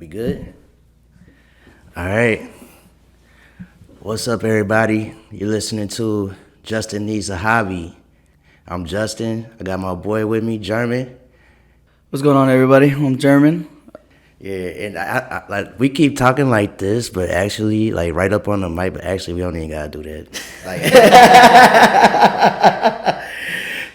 We good? All right. What's up, everybody? You're listening to Justin Needs a Hobby. I'm Justin. I got my boy with me, German. What's going on, everybody? I'm German. Yeah, and I like we keep talking like this, but actually, like right up on the mic. But actually, we don't even gotta do that. Like,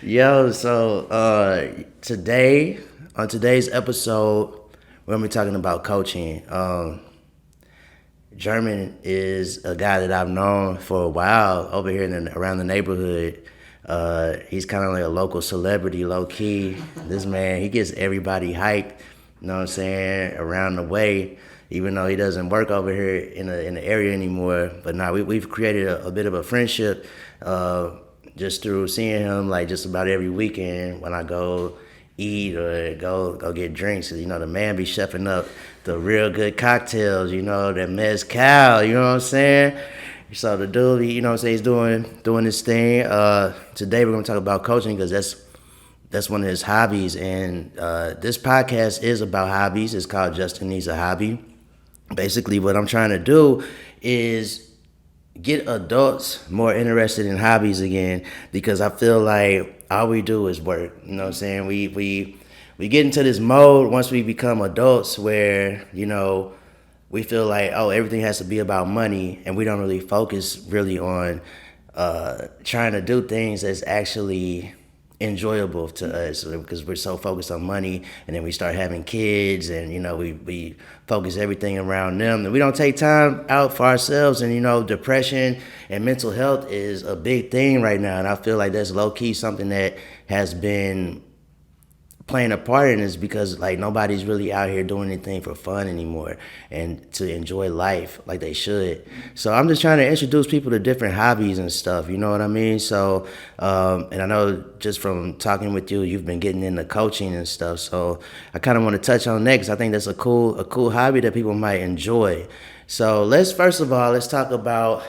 yo. So today, on today's episode, we're gonna be talking about coaching. German is a guy that I've known for a while over here around the neighborhood. He's kind of like a local celebrity, low key. This man, he gets everybody hyped. You know what I'm saying? Around the way, even though he doesn't work over here in the area anymore. But now we've created a bit of a friendship just through seeing him like just about every weekend when I go eat or go get drinks. You know, the man be chefing up the real good cocktails, you know, that mezcal, you know what I'm saying? So the dude, you know what I'm saying, he's doing this thing. Today we're gonna talk about coaching because that's one of his hobbies. And this podcast is about hobbies. It's called Justin Needs a Hobby. Basically what I'm trying to do is get adults more interested in hobbies again, because I feel like all we do is work. You know what I'm saying? We get into this mode once we become adults where, you know, we feel like, oh, everything has to be about money, and we don't really focus really on trying to do things that's actually enjoyable to us, because we're so focused on money. And then we start having kids, and you know, we focus everything around them, and we don't take time out for ourselves. And you know, depression and mental health is a big thing right now, and I feel like that's low-key something that has been playing a part in this, because like nobody's really out here doing anything for fun anymore and to enjoy life like they should. So I'm just trying to introduce people to different hobbies and stuff, you know what I mean? So and I know just from talking with you, you've been getting into coaching and stuff, so I kind of want to touch on that because I think that's a cool hobby that people might enjoy. So let's talk about.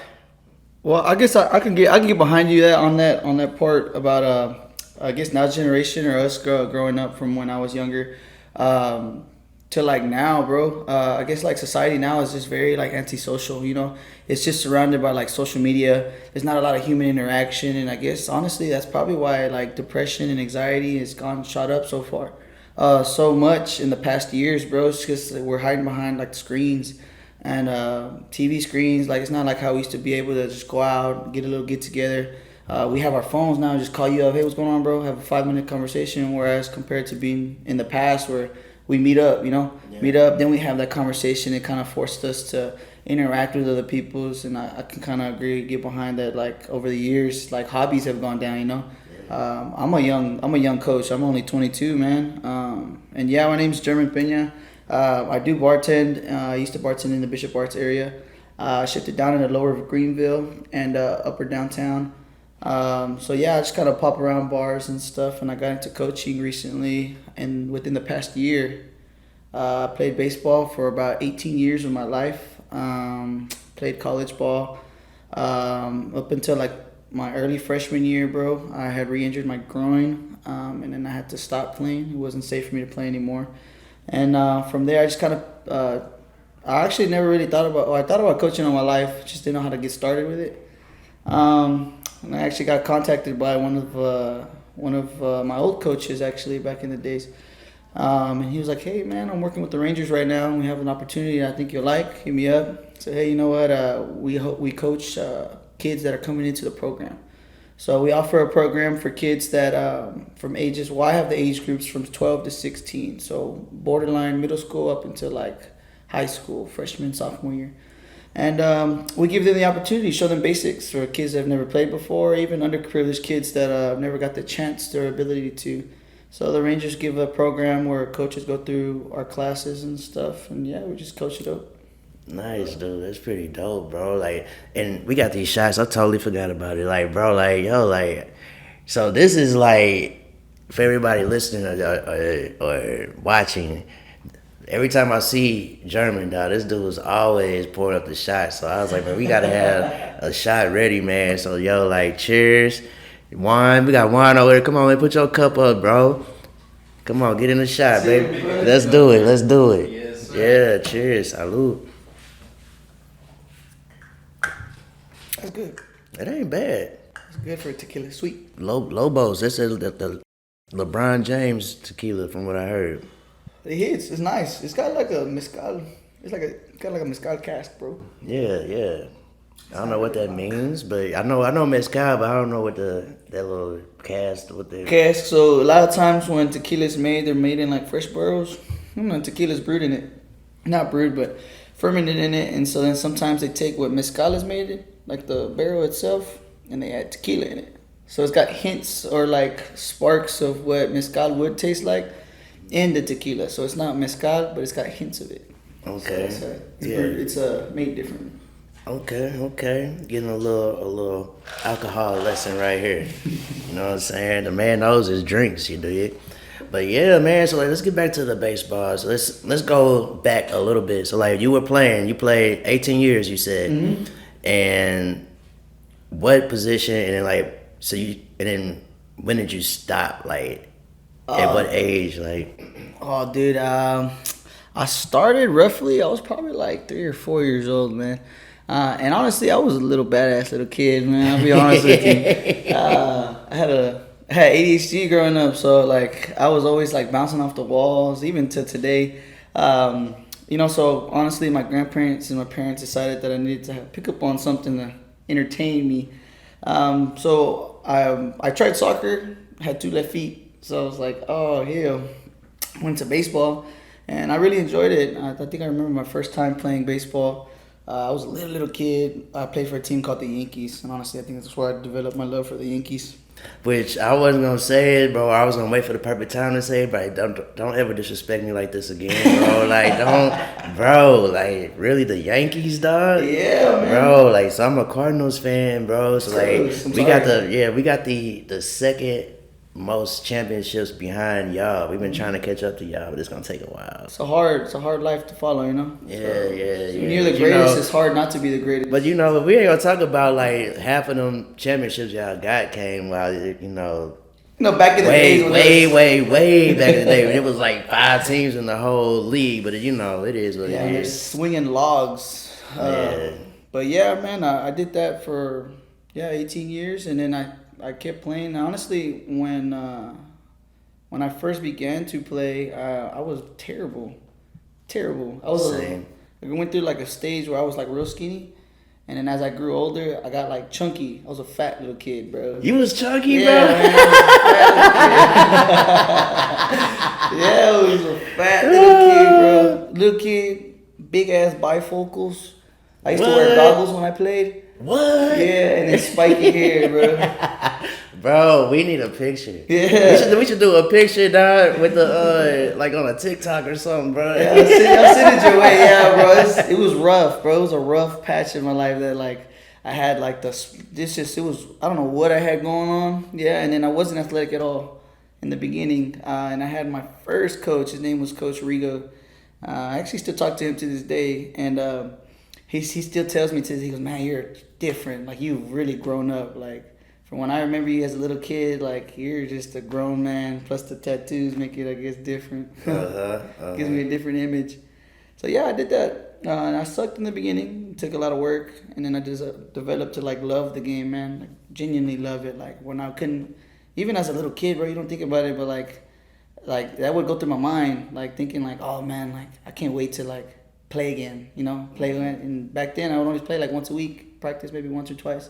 Well, I guess I can get behind you on that part about I guess now generation or us growing up from when I was younger to like now, bro. I guess like society now is just very like antisocial. You know, it's just surrounded by like social media. There's not a lot of human interaction, and I guess honestly that's probably why like depression and anxiety has shot up so far, so much in the past years, bro. It's just that we're hiding behind like screens and TV screens. Like it's not like how we used to be able to just go out, get a little get together. We have our phones now, just call you up, hey, what's going on, bro? Have a 5-minute conversation, whereas compared to being in the past where we meet up, you know? Yeah. Meet up, then we have that conversation. It kind of forced us to interact with other people's, and I can kind of get behind that. Like over the years, like hobbies have gone down, you know? Yeah. I'm a young coach. I'm only 22, man. And yeah, my name's German Peña. I do bartend. I used to bartend in the Bishop Arts area. I shifted down in the lower Greenville and upper downtown. So yeah, I just kind of pop around bars and stuff, and I got into coaching recently, and within the past year, I played baseball for about 18 years of my life. Played college ball up until like my early freshman year, bro. I had re-injured my groin, and then I had to stop playing. It wasn't safe for me to play anymore, and from there I just kind of I actually never really thought about. Well, I thought about coaching all my life, just didn't know how to get started with it. And I actually got contacted by one of my old coaches actually back in the days, and he was like, "Hey man, I'm working with the Rangers right now, and we have an opportunity I think you'll like. Hit me up." So hey, you know what? We coach kids that are coming into the program. So we offer a program for kids that from ages. Well, I have the age groups from 12 to 16, so borderline middle school up until like high school, freshman, sophomore year. And we give them the opportunity, show them basics for kids that have never played before, even underprivileged kids that never got the chance or ability to. So the Rangers give a program where coaches go through our classes and stuff, and yeah, we just coach it up. Nice, dude. That's pretty dope, bro. Like, and we got these shots. I totally forgot about it. Like, bro, like, yo, like, so this is like for everybody listening or watching. Every time I see German, dog, this dude was always pouring up the shot. So I was like, man, we gotta have a shot ready, man. So yo, like, cheers, wine. We got wine over there. Come on, man, put your cup up, bro. Come on, get in the shot, baby. Let's do it. Yeah, cheers. Salud. That's good. It ain't bad. It's good for tequila. Sweet. Lobos, that's the LeBron James tequila from what I heard. It hits. It's nice. It's got like a mezcal. Got like a mezcal cask, bro. Yeah, yeah. I don't know what that means, but I know mezcal, but I don't know what that little cast what the Cask. So a lot of times when tequila's made, they're made in like fresh barrels. Tequila's brewed in it, not brewed, but fermented in it. And so then sometimes they take what mezcal is made in, like the barrel itself, and they add tequila in it. So it's got hints or like sparks of what mezcal would taste like in the tequila. So it's not mezcal, but it's got hints of it. Okay. So Yeah. it's made different. Okay. Getting a little alcohol lesson right here. You know what I'm saying? The man knows his drinks, you dig? But yeah, man, so like let's get back to the baseball. So let's go back a little bit. So like you played 18 years, you said. Mm-hmm. And what position and then when did you stop? Like at what age? Like Oh, dude, I started roughly. I was probably like 3 or 4 years old, man. And honestly, I was a little badass little kid, man. I'll be honest with you. I had ADHD growing up, so like I was always like bouncing off the walls, even to today. So honestly, my grandparents and my parents decided that I needed to pick up on something to entertain me. So I tried soccer. Had 2 left feet, so I was like, oh hell. Went to baseball, and I really enjoyed it. I think I remember my first time playing baseball. I was a little kid. I played for a team called the Yankees, and honestly, I think that's where I developed my love for the Yankees. which I wasn't gonna say it, bro. I was gonna wait for the perfect time to say it, but don't ever disrespect me like this again, bro. Like don't, bro. Like really, the Yankees, dog. Yeah, man. Bro. Like so, I'm a Cardinals fan, bro. So like I'm we got the second most championships behind y'all. We've been trying to catch up to y'all, but it's gonna take a while. It's a hard life to follow, you know. Yeah. When you're the greatest, it's hard not to be the greatest. But if we ain't gonna talk about like half of them championships y'all got came while Back in the days, way back in the day, when it was like 5 teams in the whole league. But it is what it they're is. swinging logs. Yeah. But yeah, man, I did that for 18 years, and then I kept playing. Honestly, when I first began to play, I was terrible. I was Same. I went through like a stage where I was like real skinny, and then as I grew older, I got like chunky. I was a fat little kid, bro. You was chunky, Yeah, bro. man, I was a fat little kid, bro. Little kid, big ass bifocals. I used to wear goggles when I played. What? Yeah, and then spiky hair, bro. Bro, we need a picture. Yeah. We should do a picture, dog, with the like on a TikTok or something, bro. Yeah, I'll send it your way. Yeah, bro. It was rough, bro. It was a rough patch in my life that like I had like it was I don't know what I had going on. Yeah, and then I wasn't athletic at all in the beginning. And I had my first coach. His name was Coach Rigo. I actually still talk to him to this day, and he still tells me he goes, man, you're different. Like you've really grown up. Like from when I remember you as a little kid, like you're just a grown man. Plus the tattoos make it, I guess, different. Gives me a different image. So yeah, I did that, and I sucked in the beginning. It took a lot of work, and then I just developed to like love the game, man. Like genuinely love it. Like when I couldn't, even as a little kid, bro, you don't think about it, but like that would go through my mind, like thinking like, oh man, like I can't wait to like play again, play. And back then I would always play like once a week, practice maybe once or twice.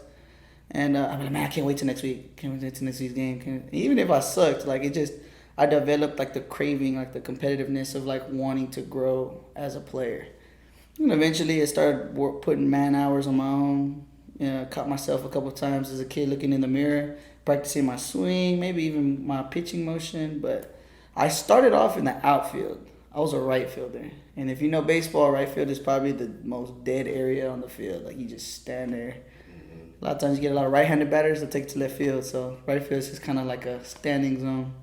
And I'm like, man, I can't wait till next week. Can't wait till next week's game. Even if I sucked, like I developed like the craving, like the competitiveness of like wanting to grow as a player. And eventually I started putting man hours on my own. Caught myself a couple times as a kid looking in the mirror, practicing my swing, maybe even my pitching motion. But I started off in the outfield. I was a right fielder. And if you know baseball, right field is probably the most dead area on the field. Like you just stand there. A lot of times you get a lot of right-handed batters that take it to left field. So right field is just kind of like a standing zone.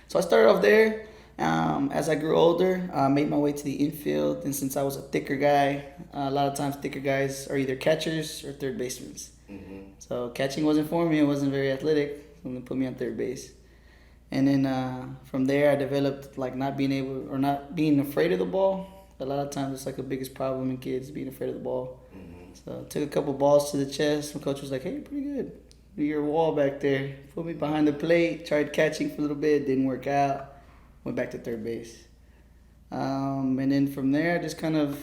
So I started off there. As I grew older, I made my way to the infield. And since I was a thicker guy, a lot of times thicker guys are either catchers or third basemen. Mm-hmm. So catching wasn't for me. I wasn't very athletic. So they put me on third base. And then from there, I developed like not being afraid of the ball. A lot of times it's like the biggest problem in kids being afraid of the ball. So I took a couple balls to the chest. My coach was like, "Hey, you're pretty good. Do your wall back there." Put me behind the plate. Tried catching for a little bit. Didn't work out. Went back to third base. And then from there, I just kind of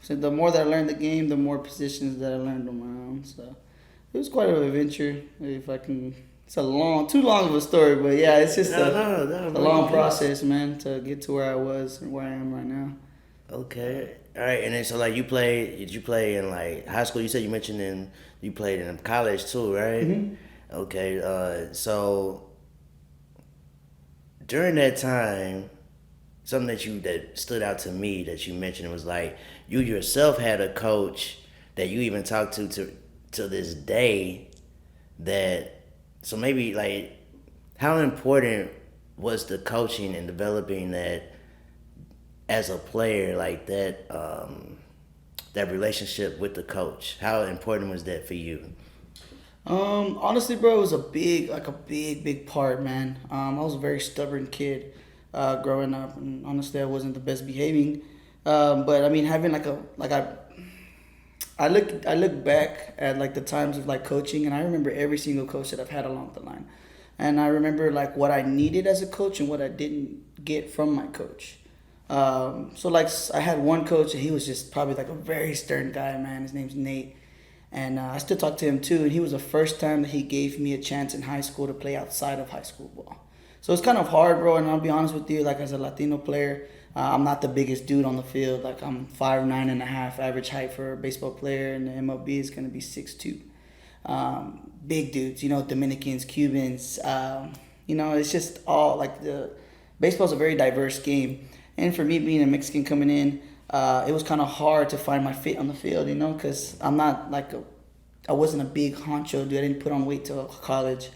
so the more that I learned the game, the more positions that I learned on my own. So it was quite an adventure. If I can, it's too long of a story, but yeah, it's just a long process, man, to get to where I was and where I am right now. Okay. All right. And then so like did you play in like high school? You said you played in college too, right? Mm-hmm. Okay. So during that time, something that stood out to me that you mentioned was like you yourself had a coach that you even talked to this day. That so maybe like how important was the coaching and developing that as a player, like that relationship with the coach? How important was that for you? Honestly, bro, it was a big part, man. I was a very stubborn kid, growing up, and honestly, I wasn't the best behaving. But I mean, having I look back at like the times of like coaching, and I remember every single coach that I've had along the line, and I remember like what I needed as a coach and what I didn't get from my coach. So like I had one coach, and he was just probably like a very stern guy, man. His name's Nate. And I still talk to him too. And he was the first time that he gave me a chance in high school to play outside of high school ball. So it's kind of hard, bro. And I'll be honest with you, like as a Latino player, I'm not the biggest dude on the field. Like I'm 5'9.5" average height for a baseball player, and the MLB is gonna be 6'2". Big dudes, Dominicans, Cubans. It's just all like the baseball's a very diverse game. And for me being a Mexican coming in, it was kind of hard to find my fit on the field, because I'm not I wasn't a big honcho dude. I didn't put on weight till college.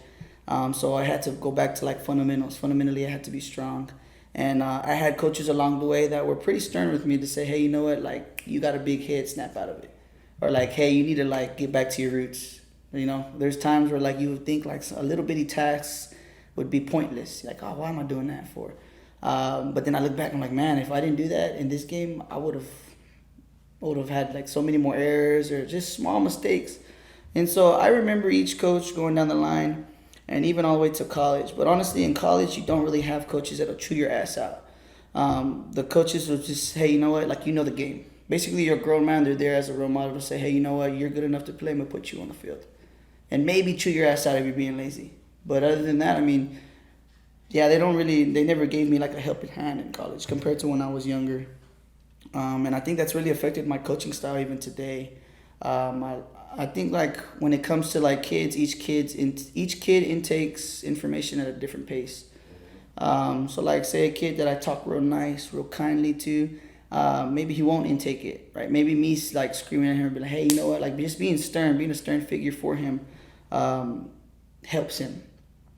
So I had to go back to like fundamentals. Fundamentally, I had to be strong. And I had coaches along the way that were pretty stern with me to say, hey, you know what, like you got a big head, snap out of it. Or like, hey, you need to like get back to your roots. There's times where like you would think like a little bitty task would be pointless. Like, oh, why am I doing that for? But then I look back and I'm like, man, if I didn't do that in this game, I would have had like so many more errors or just small mistakes. And so I remember each coach going down the line and even all the way to college. But honestly, in college, you don't really have coaches that'll chew your ass out. The coaches will just, hey, you know what, like the game. Basically, you're a grown man. They're there as a role model to say, hey, you know what, you're good enough to play. I'm going to put you on the field. And maybe chew your ass out if you're being lazy. But other than that, I mean, yeah, they never gave me like a helping hand in college compared to when I was younger. And I think that's really affected my coaching style even today. I think like when it comes to like kids, each kid intakes information at a different pace. So like say a kid that I talk real nice, real kindly to, maybe he won't intake it, right? Maybe me like screaming at him and be like, hey, you know what? Like just being a stern figure for him, helps him.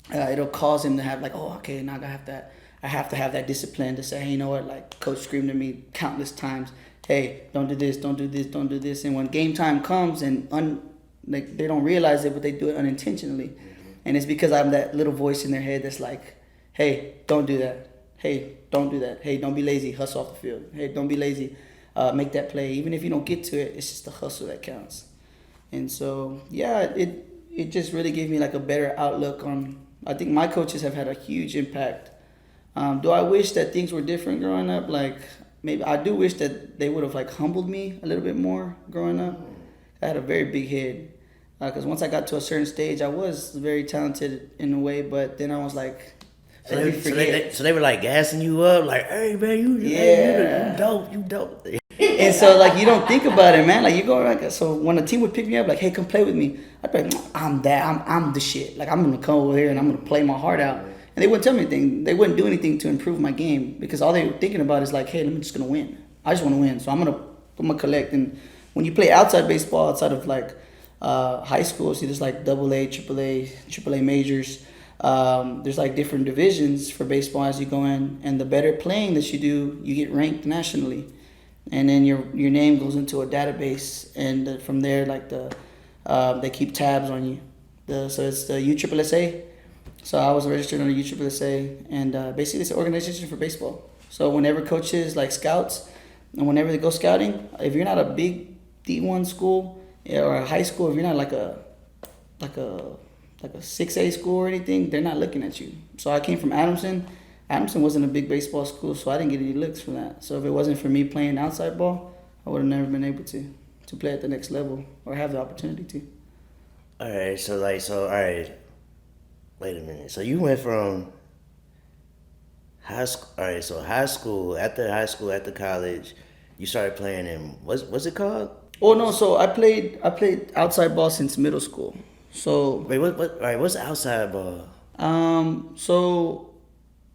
It'll cause him to have like, oh, okay, now I have to have that discipline to say, hey, you know what? Like coach screamed at me countless times, hey, don't do this, don't do this, don't do this. And when game time comes and like they don't realize it, but they do it unintentionally. And it's because I'm that little voice in their head that's like, hey, don't do that. Hey, don't do that. Hey, don't be lazy. Hustle off the field. Hey, don't be lazy. Make that play. Even if you don't get to it, it's just the hustle that counts. And so, yeah, it just really gave me like a better outlook on. I think my coaches have had a huge impact. Do I wish that things were different growing up? Like maybe I do wish that they would have like humbled me a little bit more growing up. I had a very big head. Because once I got to a certain stage, I was very talented in a way, but then I was like, so they were like gassing you up, like, hey man, you dope. And so like you don't think about it, man. Like you go like so when a team would pick me up, like, hey, come play with me. I'd be like, I'm the shit. Like I'm gonna come over here and I'm gonna play my heart out. And they wouldn't tell me anything. They wouldn't do anything to improve my game because all they were thinking about is like, hey, I'm just gonna win. I just want to win, so I'm gonna collect. And when you play outside baseball, outside of like high school, see there's like AA, AAA majors. There's like different divisions for baseball as you go in, and the better playing that you do, you get ranked nationally, and then your name goes into a database, and from there like they keep tabs on you. So it's the USSSA. So I was registered under USSSA, and basically it's an organization for baseball. So whenever coaches like scouts, and whenever they go scouting, if you're not a big D1 school or a high school, if you're not like a like a 6A school or anything, they're not looking at you. So I came from Adamson. Adamson wasn't a big baseball school, so I didn't get any looks from that. So if it wasn't for me playing outside ball, I would have never been able to play at the next level or have the opportunity to. All right, all right. Wait a minute. So you went from high school. All right, so high school, after college, you started playing in what's it called? Oh no, so I played outside ball since middle school. So Wait, what? All right, what's outside ball? so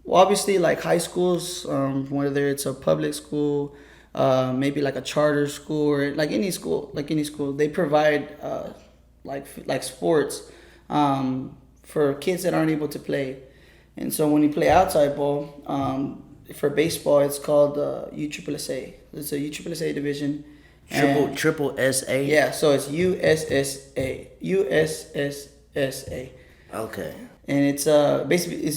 well, obviously like high schools, whether it's a public school, maybe like a charter school or like any school, they provide like sports for kids that aren't able to play. And so when you play outside ball, for baseball, it's called USSSA. It's a USSSA division. Triple SA. Yeah, so it's USSSA, Okay. and it's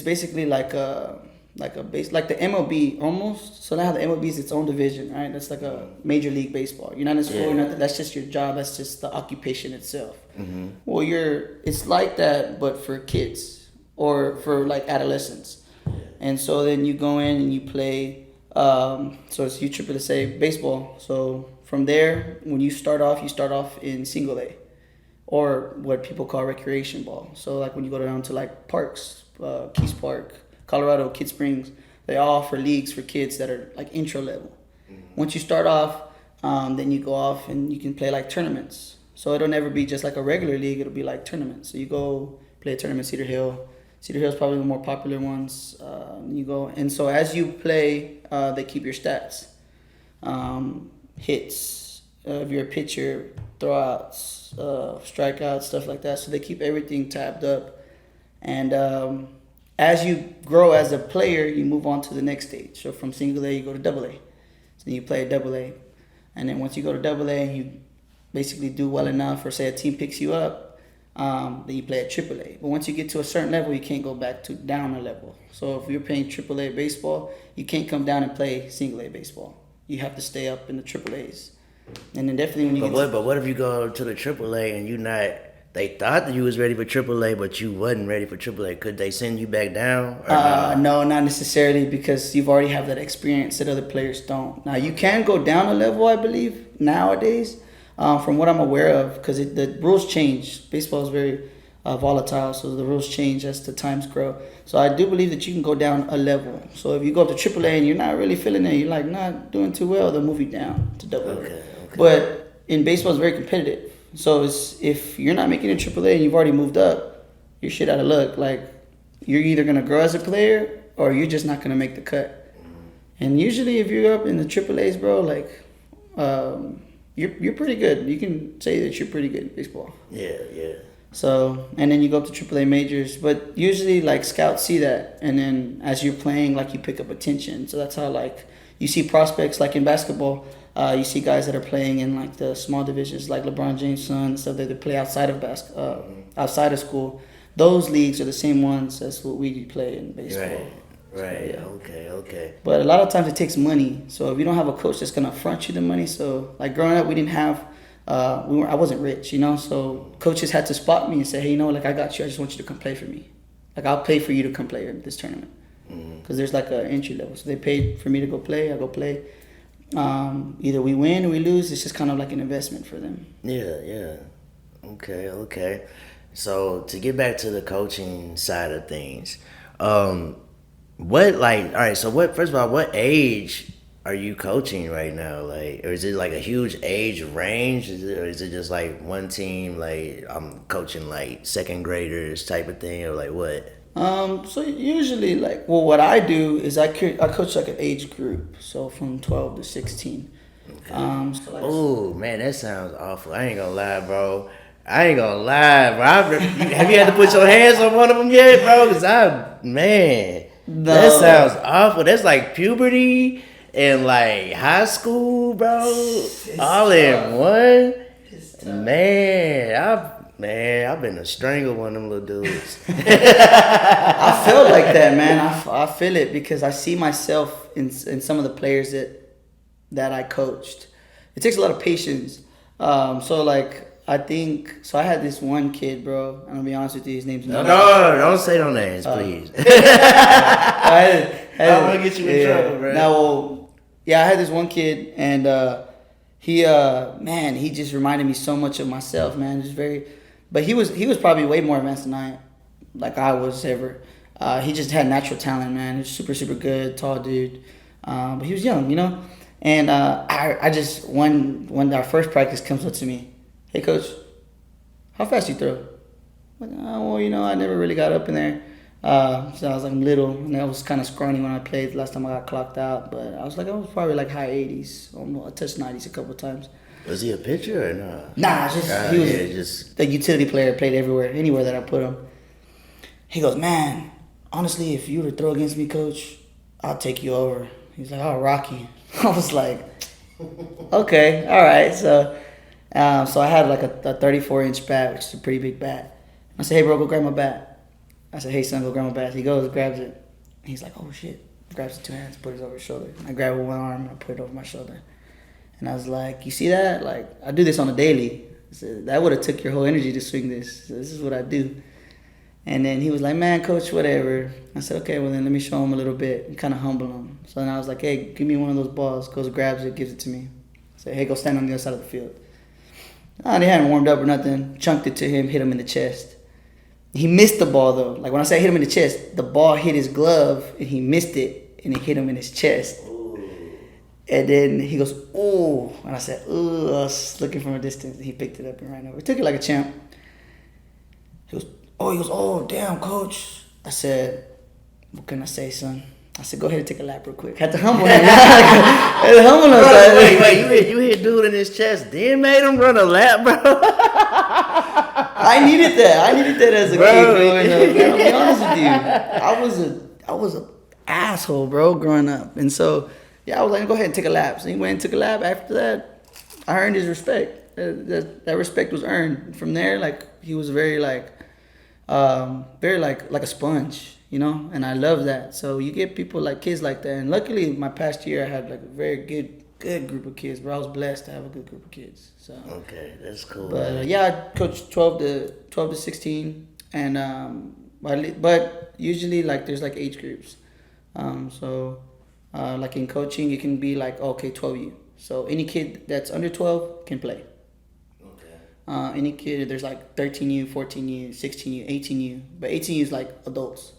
basically like the MLB almost. So now the MLB is its own division, right? That's like a major league baseball. You're not in school. Yeah. You're not, that's just your job. That's just the occupation itself. Mm-hmm. Well, it's like that, but for kids or for like adolescents. And so then you go in and you play. So it's USSSA baseball. So from there, when you start off in single A, or what people call recreation ball. So like when you go down to like parks, Keys Park, Colorado, Kid Springs, they all offer leagues for kids that are like intro level. Mm-hmm. Once you start off, then you go off and you can play like tournaments. So it'll never be just like a regular league. It'll be like tournaments. So you go play a tournament, Cedar Hill. Cedar Hill is probably the more popular ones. You go, and so as you play, they keep your stats, hits, if you're a pitcher, throwouts, strikeouts, stuff like that. So they keep everything tabbed up, and as you grow as a player, you move on to the next stage. So from single A, you go to double A. So you play double A, and then once you go to double A, you basically do well enough, or say a team picks you up. Then you play at AAA. But once you get to a certain level, you can't go back to down a level. So if you're playing AAA baseball, you can't come down and play single A baseball. You have to stay up in the AAAs. And then definitely when you But what if you go to the AAA and you not? They thought that you was ready for AAA, but you wasn't ready for AAA. Could they send you back down? Or no, not necessarily, because you've already have that experience that other players don't. Now you can go down a level, I believe, nowadays. From what I'm aware of, because the rules change. Baseball is very volatile, so the rules change as the times grow. So I do believe that you can go down a level. So if you go up to AAA and you're not really feeling it, you're like not doing too well, they'll move you down to double A. Okay. But in baseball, it's very competitive. So if you're not making it AAA and you've already moved up, you're shit out of luck. Like you're either gonna grow as a player or you're just not gonna make the cut. And usually, if you're up in the AAAs, bro, like. You're pretty good. You can say that you're pretty good in baseball. Yeah. So, and then you go up to AAA majors. But usually, like, scouts see that. And then as you're playing, like, you pick up attention. So that's how, like, you see prospects, like in basketball, you see guys that are playing in, like, the small divisions, like LeBron James' son and stuff that they play outside of outside of school. Those leagues are the same ones as what we play in baseball. Right. So, yeah. Okay. But a lot of times it takes money. So if you don't have a coach that's gonna front you the money, so like growing up, we didn't have, I wasn't rich, so coaches had to spot me and say, hey, like I got you. I just want you to come play for me. Like I'll pay for you to come play in this tournament, because there's like an entry level. So they paid for me to go play. I go play. Either we win or we lose. It's just kind of like an investment for them. Yeah. Okay. So to get back to the coaching side of things, first of all, what age are you coaching right now? Like, or is it like a huge age range? Or is it just like one team, like I'm coaching like second graders type of thing, or like what? So usually what I do is I coach like an age group. So from 12 to 16. Okay. Oh man, that sounds awful. I ain't gonna lie, bro. Have you had to put your hands on one of them yet, bro? No. That sounds awful. That's like puberty and like high school, bro. All in one. Man, Man, I've been to strangle one of them little dudes. I felt like that, man. I feel it because I see myself in some of the players that I coached. It takes a lot of patience. So like I think so. I had this one kid, bro. I'm gonna be honest with you. His name's No, don't say no names, please. I'm gonna get you in trouble, bro. Now, yeah, I had this one kid, and he just reminded me so much of myself, man. Just very, but he was probably way more advanced than I was ever. He just had natural talent, man. He was super super good, tall dude, but he was young, you know. And I just when our first practice comes up to me, hey coach, how fast you throw? I'm like, oh, well, you know, I never really got up in there. So I was like little, and I was kind of scrawny when I played. Last time I got clocked out, but I was probably like high 80s. I touched 90s a couple of times. Was he a pitcher or not? Nah, he was just a utility player. Played anywhere that I put him. He goes, man, honestly, if you were to throw against me, coach, I'll take you over. He's like, oh, Rocky. I was like, okay, all right. So I had like a 34-inch bat, which is a pretty big bat. I said, hey, bro, go grab my bat. I said, hey, son, go grab my bat. He goes, grabs it. He's like, oh, shit. Grabs it 2 hands, put it over his shoulder. I grab it with one arm, and I put it over my shoulder. And I was like, you see that? Like, I do this on a daily. I said, that would have took your whole energy to swing this. So this is what I do. And then he was like, man, coach, whatever. I said, okay, well, then let me show him a little bit and kind of humble him. So then I was like, hey, give me one of those balls. Goes, grabs it, gives it to me. I said, hey, go stand on the other side of the field. They hadn't warmed up or nothing. Chunked it to him, hit him in the chest. He missed the ball, though. Like, when I say hit him in the chest, the ball hit his glove, and he missed it, and it hit him in his chest. Ooh. And then he goes, ooh. And I said, ooh. I was looking from a distance, and he picked it up and ran over. He took it like a champ. He goes, oh, damn, coach. I said, what can I say, son? I said, go ahead and take a lap real quick. Had to humble him. Had to humble him. Wait, you hit dude in his chest, then made him run a lap, bro? I needed that as a kid growing up. Man, I'll be honest with you. I was a asshole, bro, growing up. And so, yeah, I was like, go ahead and take a lap. So he went and took a lap. After that, I earned his respect. That respect was earned. From there, like, he was very like a sponge, you know? And I love that. So you get people like kids like that. And luckily, my past year, I had like a very good group of kids, bro. I was blessed to have a good group of kids. So okay, that's cool. But yeah, I coached 12 to 16, and but usually like there's like age groups. Like in coaching, it can be like 12U. So any kid that's under 12 can play. Okay. Any kid, there's like 13U, 14U, 16U, 18U, but 18U is like adults.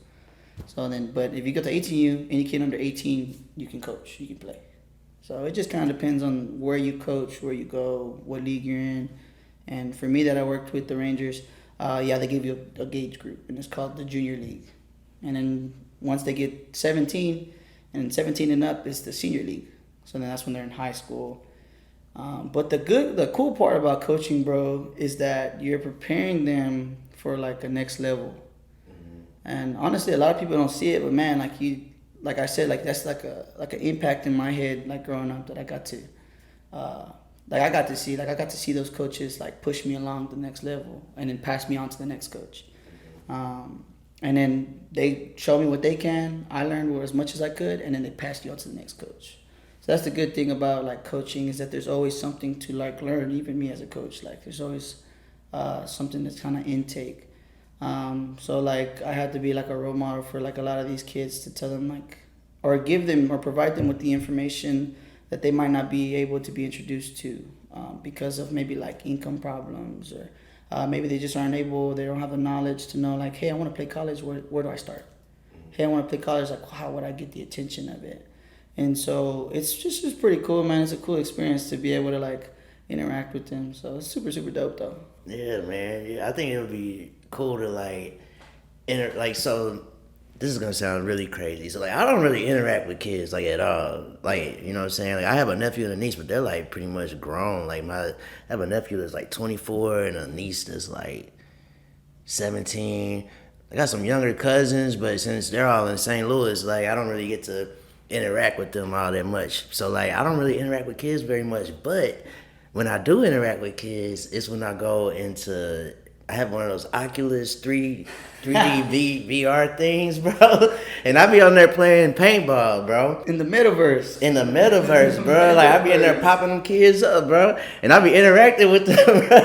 So then, but if you go to 18U, any kid under 18, you can coach, you can play. So it just kind of depends on where you coach, where you go, what league you're in. And for me that I worked with the Rangers, they give you a gauge group, and it's called the Junior League. And then once they get 17, and 17 and up is the Senior League. So then that's when they're in high school. But the cool part about coaching, bro, is that you're preparing them for like a next level. Mm-hmm. And honestly, a lot of people don't see it, but man, like I said, like that's like an impact in my head, like growing up, that I got to, I got to see those coaches like push me along the next level and then pass me on to the next coach, and then they show me what they can. I learned as much as I could, and then they passed you on to the next coach. So that's the good thing about like coaching, is that there's always something to like learn. Even me as a coach, like there's always something that's kind of intake. So like I had to be like a role model for like a lot of these kids, to tell them like, or give them or provide them with the information that they might not be able to be introduced to, because of maybe like income problems, or maybe they just aren't able, they don't have the knowledge to know like, hey, I want to play college, where do I start? Hey, I want to play college, like how would I get the attention of it? And so it's pretty cool, man. It's a cool experience to be able to like interact with them. So it's super, super dope though. Yeah, man. Yeah, I think it would be cool to like so this is gonna sound really crazy. So like I don't really interact with kids like at all. Like, you know what I'm saying? Like I have a nephew and a niece, but they're like pretty much grown. Like I have a nephew that's like 24 and a niece that's like 17. I got some younger cousins, but since they're all in St. Louis, like I don't really get to interact with them all that much. So like I don't really interact with kids very much, but when I do interact with kids, it's when I go into I have one of those Oculus 3D VR things, bro. And I be on there playing paintball, bro. In the metaverse. In the metaverse, bro. Like, I be in there popping them kids up, bro. And I be interacting with them, bro.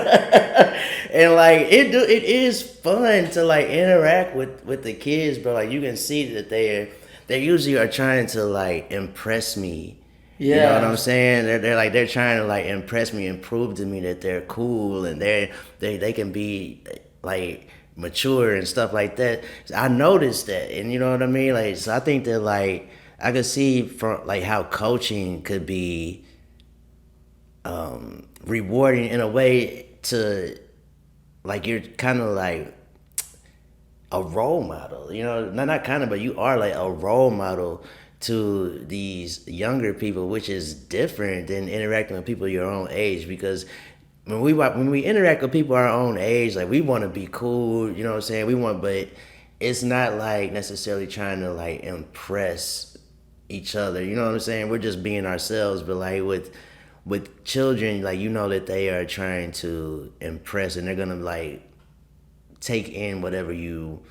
And, like, it is fun to, like, interact with the kids, bro. Like, you can see that they usually are trying to, like, impress me. Yeah. You know what I'm saying? They're trying to like impress me and prove to me that they're cool and they can be like mature and stuff like that. So I noticed that, and you know what I mean? Like, so I think that like I could see from like how coaching could be rewarding in a way to like you're kind of like a role model, you know, not kind of, but you are like a role model to these younger people, which is different than interacting with people your own age. Because when we interact with people our own age, like we want to be cool, you know what I'm saying? But it's not like necessarily trying to like impress each other, you know what I'm saying? We're just being ourselves. But like with children, like you know that they are trying to impress, and they're gonna like take in whatever you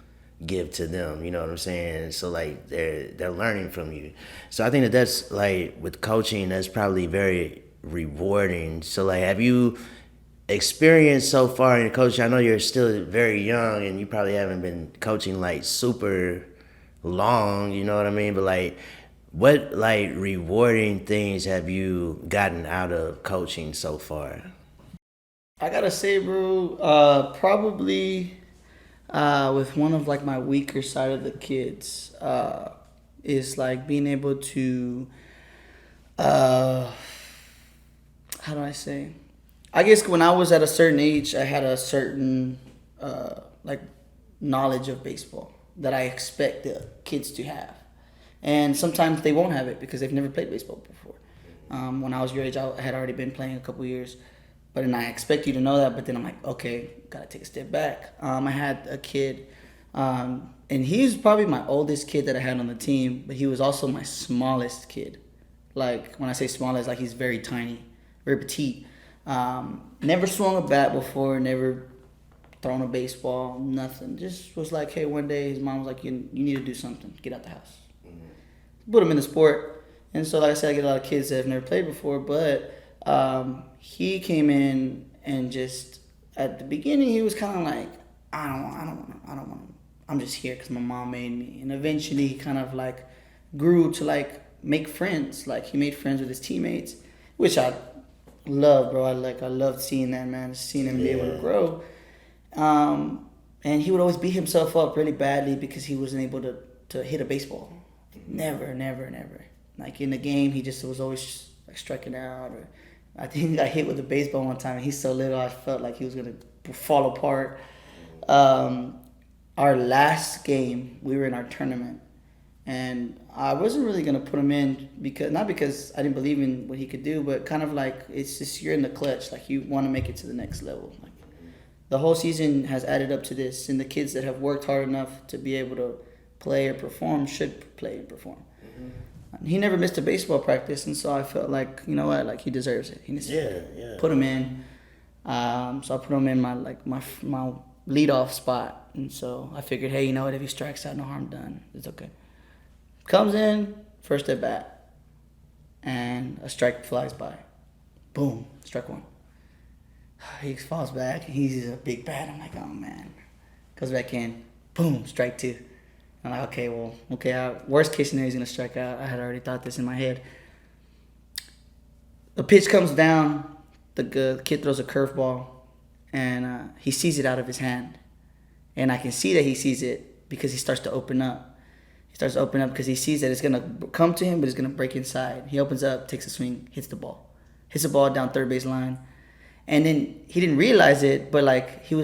give to them, you know what I'm saying? So like they're learning from you. So I think that that's like with coaching, that's probably very rewarding. So like, have you experienced so far in coaching? I know you're still very young and you probably haven't been coaching like super long, you know what I mean? But like, what like rewarding things have you gotten out of coaching so far? I gotta say, bro, probably with one of like my weaker side of the kids is like being able to how do I say? I guess when I was at a certain age, I had a certain like knowledge of baseball that I expect the kids to have, and sometimes they won't have it because they've never played baseball before. When I was your age, I had already been playing a couple years. But then I expect you to know that, but then I'm like, okay, gotta take a step back. I had a kid, and he's probably my oldest kid that I had on the team, but he was also my smallest kid. Like, when I say smallest, like he's very tiny, very petite. Never swung a bat before, never thrown a baseball, nothing. Just was like, hey, one day his mom was like, you need to do something, get out the house. Put him in the sport. And so, like I said, I get a lot of kids that have never played before, but he came in and just at the beginning he was kind of like, I don't want. I'm just here because my mom made me. And eventually he kind of like grew to like make friends. Like he made friends with his teammates, which I love, bro. I loved seeing that, man. Seeing him be able to grow. And he would always beat himself up really badly because he wasn't able to hit a baseball. Never. Like in the game, he just was always like striking out. Or I think he got hit with a baseball one time, and he's so little, I felt like he was gonna fall apart. Our last game, we were in our tournament, and I wasn't really gonna put him in not because I didn't believe in what he could do, but kind of like it's just you're in the clutch, like you want to make it to the next level. Like the whole season has added up to this, and the kids that have worked hard enough to be able to play or perform should play and perform. He never missed a baseball practice, and so I felt like, you know what, like he deserves it. He needs to put him in. So I put him in my leadoff spot, and so I figured, hey, you know what, if he strikes out, no harm done. It's okay. Comes in, first at bat, and a strike flies by. Boom, strike one. He falls back, and he's a big bat. I'm like, oh man. Goes back in, boom, strike two. I'm like, okay, worst case scenario, he's going to strike out. I had already thought this in my head. The pitch comes down. The kid throws a curveball, and he sees it out of his hand. And I can see that he sees it because he starts to open up. He starts to open up because he sees that it's going to come to him, but it's going to break inside. He opens up, takes a swing, hits the ball. Hits the ball down third base line. And then he didn't realize it, but like he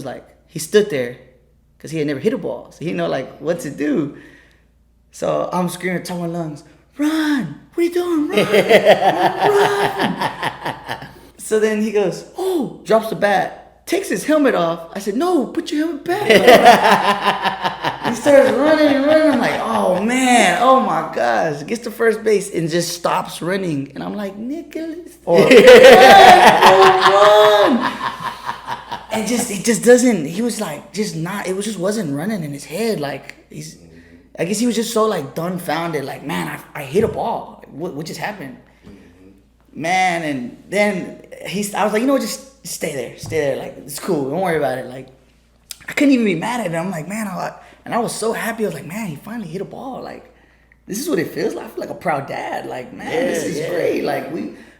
stood there. Because he had never hit a ball. So he didn't know, like, what to do. So I'm screaming at top of my lungs, run! What are you doing? Run! Run! So then he goes, oh, drops the bat, takes his helmet off. I said, no, put your helmet back. He starts running. I'm like, oh, man, oh, my gosh. Gets to first base and just stops running. And I'm like, Nicholas, run! And it just doesn't. He was like just not. It was just wasn't running in his head. Like he's. I guess he was just so like dumbfounded. Like, man, I hit a ball. What just happened? Man, and then I was like, you know what, just stay there. Like, it's cool. Don't worry about it. Like, I couldn't even be mad at him. I'm like, man, and I was so happy. I was like, man, he finally hit a ball. Like, this is what it feels like. I feel like a proud dad. Like, man, this is great. Like,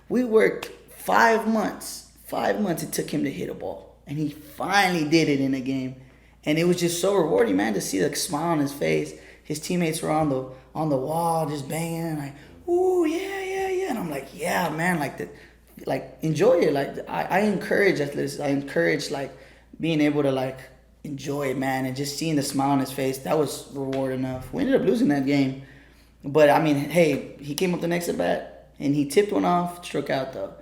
we worked 5 months. 5 months it took him to hit a ball, and he finally did it in a game, and it was just so rewarding, man, to see the smile on his face. His teammates were on the wall just banging, like, ooh, yeah. And I'm like, yeah, man, like enjoy it. Like I encourage athletics. I encourage like being able to like enjoy it, man, and just seeing the smile on his face. That was reward enough. We ended up losing that game, but I mean, hey, he came up the next at bat and he tipped one off, struck out though.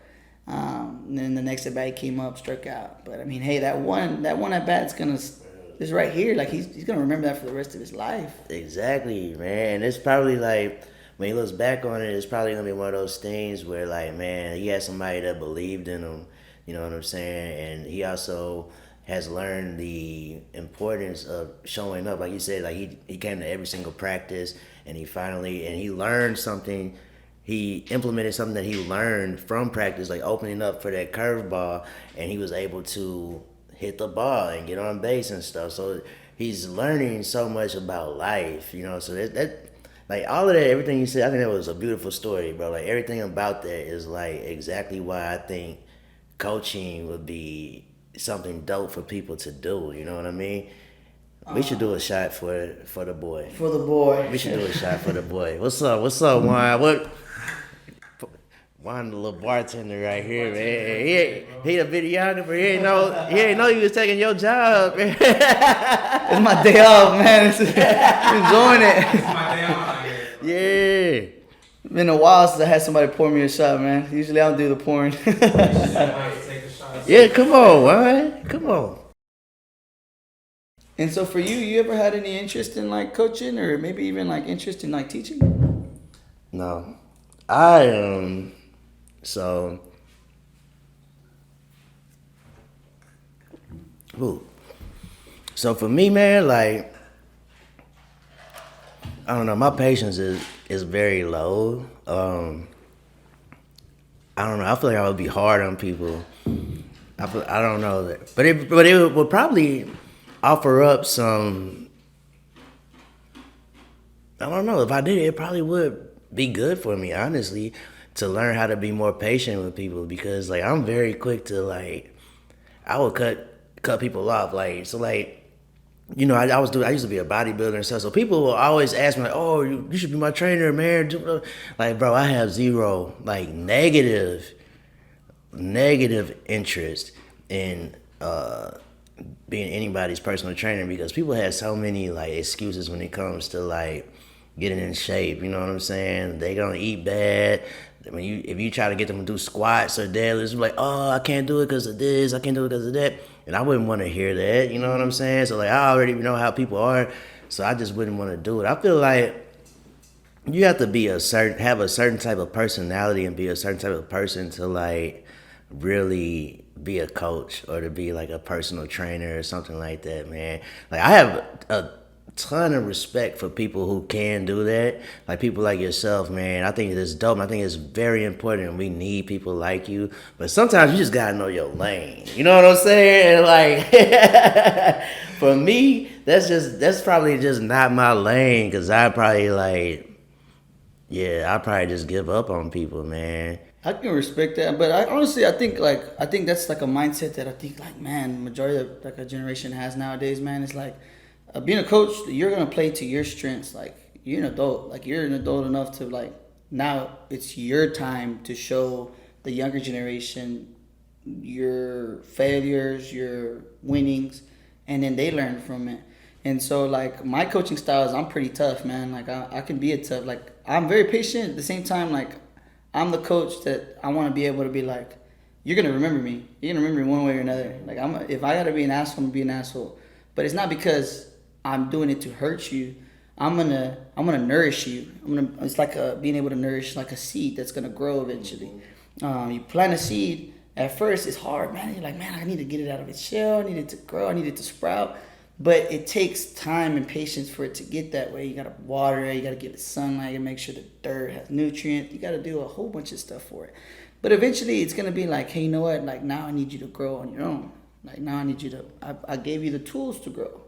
And then the next at bat he came up, struck out. But I mean, hey, that one at bat is right here. Like he's gonna remember that for the rest of his life. Exactly, man. It's probably like, when he looks back on it, it's probably gonna be one of those things where, like, man, he had somebody that believed in him. You know what I'm saying? And he also has learned the importance of showing up. Like you said, like he came to every single practice, and he learned something. He implemented something that he learned from practice, like opening up for that curveball, and he was able to hit the ball and get on base and stuff. So he's learning so much about life, you know. So that like all of that, everything you said, I think that was a beautiful story, bro. Like everything about that is like exactly why I think coaching would be something dope for people to do. You know what I mean? We should do a shot for the boy. For the boy. We should do a shot for the boy. What's up, Juan? Juan, the little bartender right here, man. He a videographer. He ain't know you was taking your job, man. It's my day off, man. Enjoying it. It's my day off out here. Yeah. It's been a while since I had somebody pour me a shot, man. Usually I don't do the pouring. Take a shot. Yeah, come on, Juan. Come on. And so for you ever had any interest in like coaching, or maybe even like interest in like teaching? No. I so for me, man, like, I don't know, my patience is very low. I don't know. I feel like I would be hard on people. I don't know that, but it would probably offer up some. I don't know, if I did it probably would be good for me, honestly, to learn how to be more patient with people, because like I'm very quick to like, I would cut people off, like, so like, you know, I used to be a bodybuilder and stuff, so people will always ask me like, oh, you should be my trainer, man. Like, bro, I have zero like negative interest in being anybody's personal trainer, because people have so many like excuses when it comes to like getting in shape. You know what I'm saying? They gonna eat bad. If you try to get them to do squats or deadlifts, it's like, oh, I can't do it because of this, I can't do it because of that. And I wouldn't want to hear that, you know what I'm saying? So like, I already know how people are, so I just wouldn't want to do it. I feel like you have to have a certain type of personality and be a certain type of person to like really be a coach or to be like a personal trainer or something like that, man. Like, I have a ton of respect for people who can do that, like people like yourself, man. I think it's dope. I think it's very important. We need people like you, but sometimes you just gotta know your lane. You know what I'm saying? And like, for me, that's probably just not my lane, because I probably just give up on people, man. I can respect that, but I think that's like a mindset that I think like, man, majority of like a generation has nowadays, man. It's like, being a coach, you're gonna play to your strengths. Like, you're an adult. Like, you're an adult enough to like, now it's your time to show the younger generation your failures, your winnings, and then they learn from it. And so like, my coaching style is, I'm pretty tough, man. Like, I can be a tough. Like, I'm very patient. At the same time, like, I'm the coach that I want to be able to be like, you're gonna remember me. You're gonna remember me one way or another. Like, if I gotta be an asshole, I'm gonna be an asshole. But it's not because I'm doing it to hurt you. I'm gonna nourish you. It's like being able to nourish like a seed that's gonna grow eventually. You plant a seed, At first, it's hard, man. You're like, man, I need to get it out of its shell. I need it to grow. I need it to sprout. But it takes time and patience for it to get that way. You gotta water it. You gotta give it sunlight and make sure the dirt has nutrients. You gotta do a whole bunch of stuff for it. But eventually, it's gonna be like, hey, you know what? Like now, I need you to grow on your own. Like now, I need you to. I gave you the tools to grow.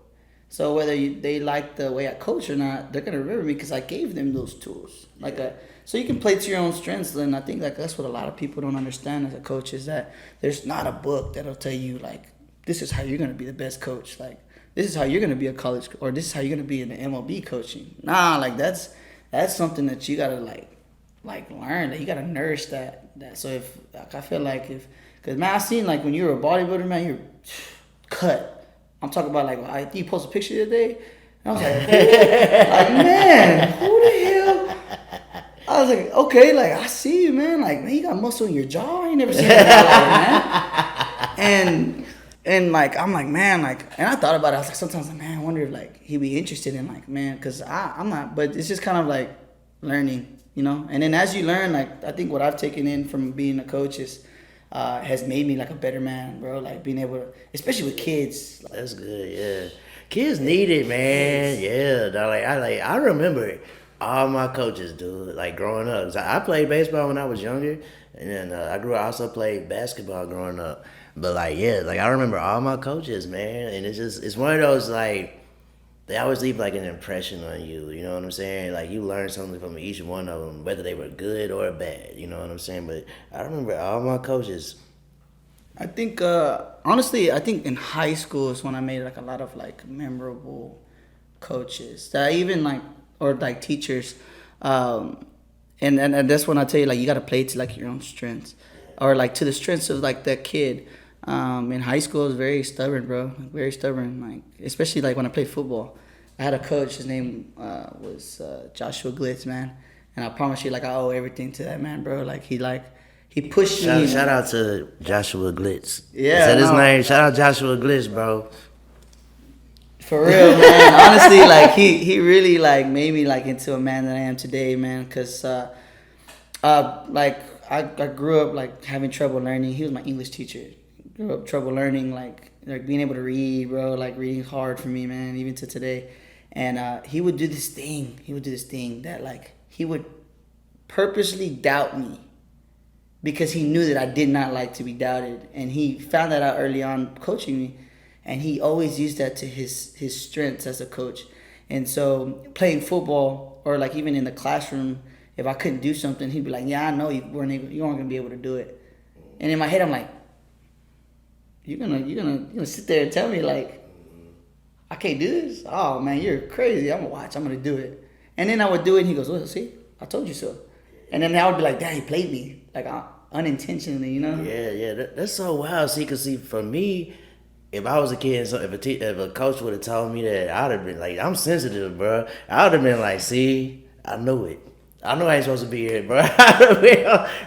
So whether they like the way I coach or not, they're gonna remember me because I gave them those tools. So you can play to your own strengths. And I think like that's what a lot of people don't understand as a coach is that there's not a book that'll tell you like this is how you're gonna be the best coach. Like this is how you're gonna be a college or this is how you're gonna be in the MLB coaching. Nah, like that's something that you gotta like learn. That you gotta nourish that. So if like I feel like because man, I seen like when you were a bodybuilder, man, you're cut. I'm talking about like I think you posted a picture the other day. And I was like, like man, who the hell? I was like, okay, like I see you, man. Like man, you got muscle in your jaw. I ain't never seen that, man. And like I'm like man, like and I thought about it. I was like sometimes like man, I wonder if like he'd be interested in like man, because I'm not. But it's just kind of like learning, you know. And then as you learn, like I think what I've taken in from being a coach is. Has made me like a better man, bro. Like being able to, especially with kids. That's good, yeah. Kids need it, man. Yeah, dog, I remember all my coaches, dude. Like growing up, 'cause I played baseball when I was younger, and then I also played basketball growing up. But like, yeah, like I remember all my coaches, man. And it's one of those like. They always leave like an impression on you, you know what I'm saying? Like you learn something from each one of them, whether they were good or bad, you know what I'm saying? But I remember all my coaches. I think honestly, I think in high school is when I made like a lot of like memorable coaches that I even like or like teachers, and that's when I tell you like you got to play to like your own strengths, or like to the strengths of like that kid. In high school, I was very stubborn, bro. Like, very stubborn. Like especially like when I played football, I had a coach. His name was Joshua Glitz, man. And I promise you, like I owe everything to that man, bro. Like he pushed me. Shout out to Joshua Glitz. Yeah, Is that his name? Shout out Joshua Glitz, bro. For real, man. Honestly, like he really like made me like into a man that I am today, man. Cause like I grew up like having trouble learning. He was my English teacher. Grew up trouble learning, like being able to read, bro. Like reading hard for me, man, even to today. And he would do this thing. He would do this thing that like he would purposely doubt me because he knew that I did not like to be doubted, and he found that out early on coaching me, and he always used that to his strengths as a coach. And so playing football or like even in the classroom, if I couldn't do something, he'd be like, "Yeah, I know you weren't gonna be able to do it." And in my head, I'm like. You're gonna sit there and tell me like I can't do this? Oh man, you're crazy. I'm gonna watch. I'm gonna do it. And then I would do it and he goes, well, see, I told you so. And then I would be like, damn, he played me. Like unintentionally, you know? Yeah, that's so wild. See, for me, if I was a kid, so if a coach would have told me that, I'd have been like, I'm sensitive, bro. I would have been like, see, I knew it. I know I ain't supposed to be here, bro. I'd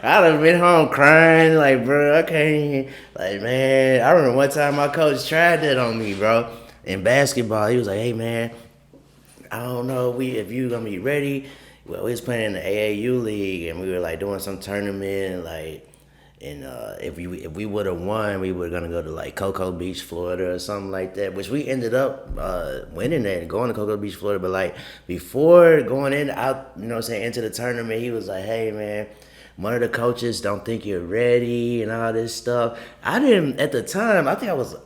have been home crying, like, bro, I can't. Like, man, I remember one time my coach tried that on me, bro. In basketball, he was like, hey, man, I don't know if you gonna be ready. Well, we was playing in the AAU league, and we were like doing some tournament, like, and if we would have won, we were gonna go to like Cocoa Beach, Florida, or something like that. Which we ended up winning that and going to Cocoa Beach, Florida. But like before going out, you know what I'm saying, into the tournament, he was like, "Hey, man, one of the coaches don't think you're ready and all this stuff." I didn't at the time. I think I was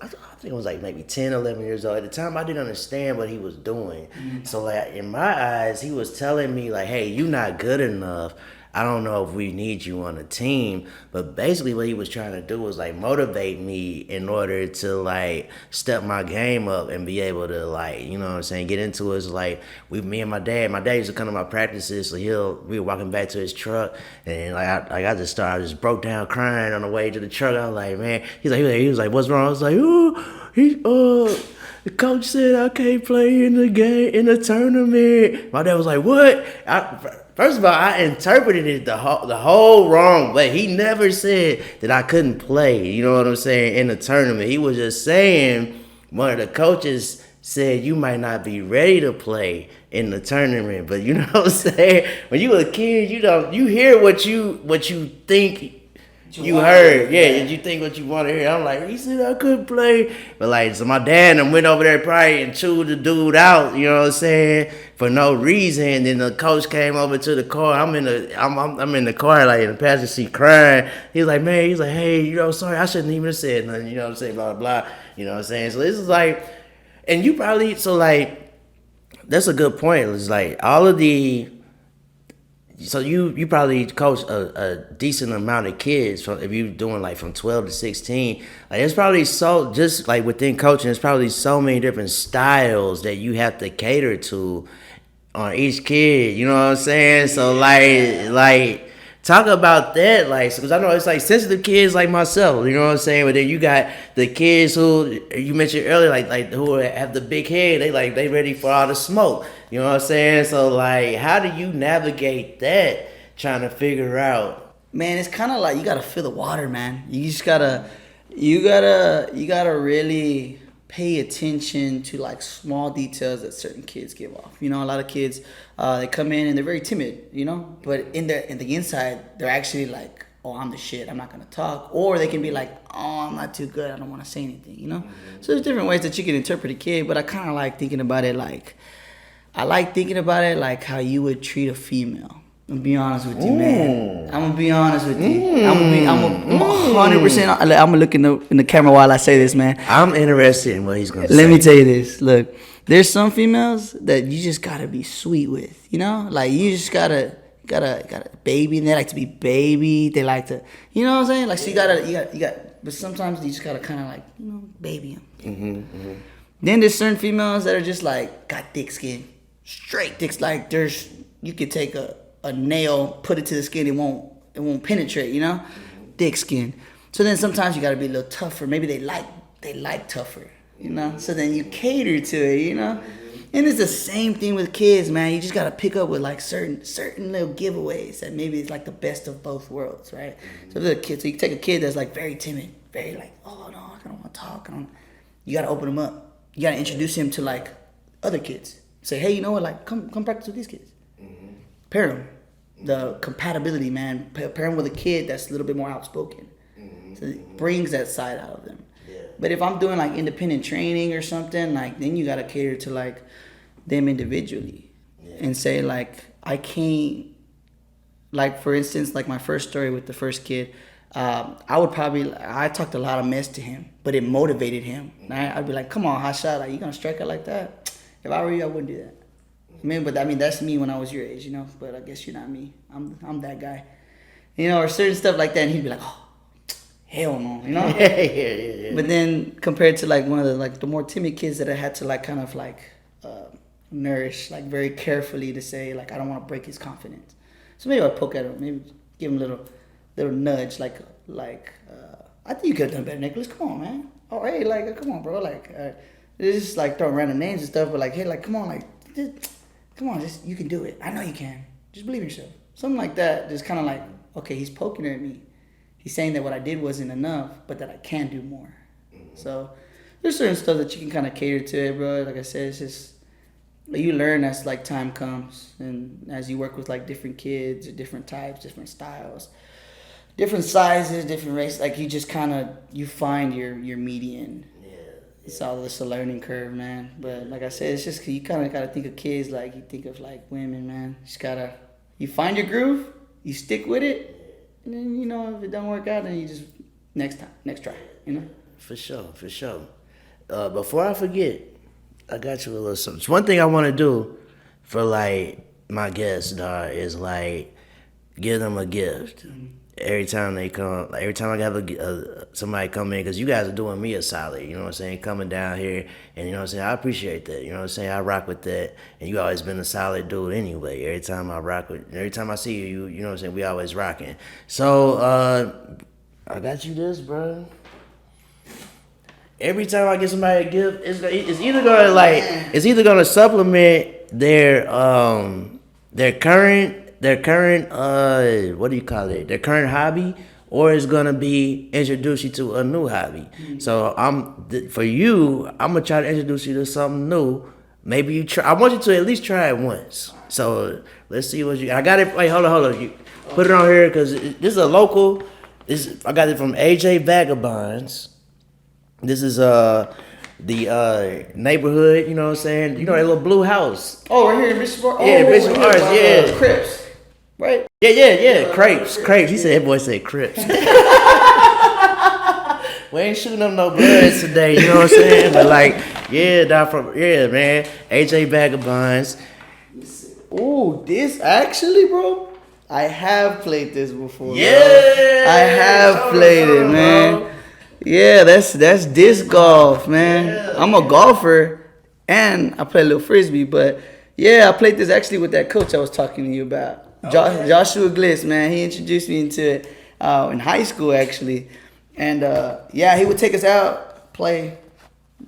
like maybe 10, 11 years old. At the time, I didn't understand what he was doing. Mm-hmm. So like in my eyes, he was telling me like, "Hey, you're not good enough. I don't know if we need you on the team." But basically what he was trying to do was like motivate me in order to like step my game up and be able to like, you know what I'm saying, get into it. Like me and my dad used to come to my practices, so we were walking back to his truck, and I just broke down crying on the way to the truck. I was like, man, he was like, what's wrong? I was like, the coach said I can't play in the tournament. My dad was like, what? First of all, I interpreted it the whole wrong way. He never said that I couldn't play, you know what I'm saying, in the tournament. He was just saying one of the coaches said you might not be ready to play in the tournament. But you know what I'm saying? When you a kid, you hear what you think you heard, yeah. Did you think what you want to hear? I'm like, he said I couldn't play, but like, so my dad and went over there probably and chewed the dude out. You know what I'm saying? For no reason. And then the coach came over to the car. I'm in the car like in the passenger seat crying. He's like, man, he's like, hey, you know, sorry, I shouldn't even have said nothing. You know what I'm saying? Blah blah. You know what I'm saying? So this is like, and you probably so like, that's a good point. It's like all of the. So you probably coach a decent amount of kids from if you're doing like from 12 to 16. Like it's probably so just like within coaching, there's probably so many different styles that you have to cater to on each kid. You know what I'm saying? So like talk about that, like because I know it's like sensitive kids like myself. You know what I'm saying? But then you got the kids who you mentioned earlier, like who have the big head. They ready for all the smoke. You know what I'm saying? So like, how do you navigate that? Trying to figure out. Man, it's kind of like you gotta feel the water, man. You just you gotta really pay attention to like small details that certain kids give off. You know, a lot of kids they come in and they're very timid, you know, but in the inside they're actually like, oh, I'm the shit, I'm not gonna talk. Or they can be like, oh, I'm not too good, I don't want to say anything, you know. So there's different ways that you can interpret a kid, but I kind of like thinking about it like. I like thinking about it like how you would treat a female. I'm gonna be honest with you, man. I'm gonna be honest with you. I'm 100%. I'm gonna look in the camera while I say this, man. I'm interested in what he's gonna say. Let me tell you this. Look, there's some females that you just gotta be sweet with. You know, like you just gotta baby, and they like to be baby. They like to, you know what I'm saying? Like so you got. But sometimes you just gotta kind of like baby them. Then there's certain females that are just like got thick skin. Straight dicks, like you could take a nail, put it to the skin, it won't penetrate, you know, thick skin. So then sometimes you gotta be a little tougher. Maybe they like tougher, you know. So then you cater to it, you know. And it's the same thing with kids, man. You just gotta pick up with like certain little giveaways that maybe it's like the best of both worlds, right? So there's a kid, so you take a kid that's like very timid, very like, oh no, I don't want to talk. You gotta open him up. You gotta introduce him to like other kids. Say, hey, you know what? Like, come practice with these kids. Pair them. The compatibility, man. Pair them with a kid that's a little bit more outspoken. So it brings that side out of them. Yeah. But if I'm doing like independent training or something, like then you gotta cater to like them individually, and say like I can't. Like for instance, like my first story with the first kid, I talked a lot of mess to him, but it motivated him. Right? I'd be like, come on, hot shot, like you gonna strike it like that? If I were you, I wouldn't do that. I mean, that's me when I was your age, you know. But I guess you're not me. I'm that guy, you know, or certain stuff like that. And he'd be like, oh, hell no, you know. Yeah. But then compared to like one of the more timid kids that I had to like kind of like nourish like very carefully to say like I don't want to break his confidence. So maybe I'd poke at him, maybe give him a little nudge, like I think you could have done better, Nicholas. Come on, man. Oh, hey, like come on, bro, like. It's just like throwing random names and stuff, but like, hey, like, come on, just you can do it. I know you can. Just believe in yourself. Something like that. Just kind of like, okay, he's poking at me. He's saying that what I did wasn't enough, but that I can do more. So there's certain stuff that you can kind of cater to it, bro. Like I said, it's just you learn as like time comes, and as you work with like different kids, different types, different styles, different sizes, different races. Like you just kind of you find your median. It's all just a learning curve, man. But like I said, it's just you kind of gotta think of kids like you think of like women, man. You find your groove, you stick with it, and then you know if it don't work out, then you just next try, you know. For sure. Before I forget, I got you a little something. So one thing I want to do for like my guests, dog, is like give them a gift. Every time they come, like every time I have somebody come in, because you guys are doing me a solid, you know what I'm saying, coming down here, and you know what I'm saying, I appreciate that, you know what I'm saying, I rock with that, and you always been a solid dude anyway. Every time I see you, you know what I'm saying, we always rocking. So, I got you this, bro. Every time I get somebody a gift, it's either gonna supplement their current what do you call it? Their current hobby, or it's gonna be introduce you to a new hobby. So I'm gonna try to introduce you to something new. Maybe you try. I want you to at least try it once. So let's see what you. I got it. Wait, hold on. You put it on here because this is a local. I got it from AJ Vagabonds. This is the neighborhood, you know what I'm saying? You know that little blue house. Oh, right here in Bishop Arts. Yeah, Bishop Arts, yeah. Crips, right? Yeah. Crepes. He said that boy said Crips. We ain't shooting up no bloods today, you know what I'm saying? But like, man. AJ Vagabonds. Ooh, this actually, bro. I have played this before. Yeah, bro. I have played it, man. Bro. Yeah, that's disc golf, man. Yeah. I'm a golfer, and I play a little frisbee. But yeah, I played this actually with that coach I was talking to you about, Joshua Gliss, man. He introduced me into it in high school actually, and yeah, he would take us out, play.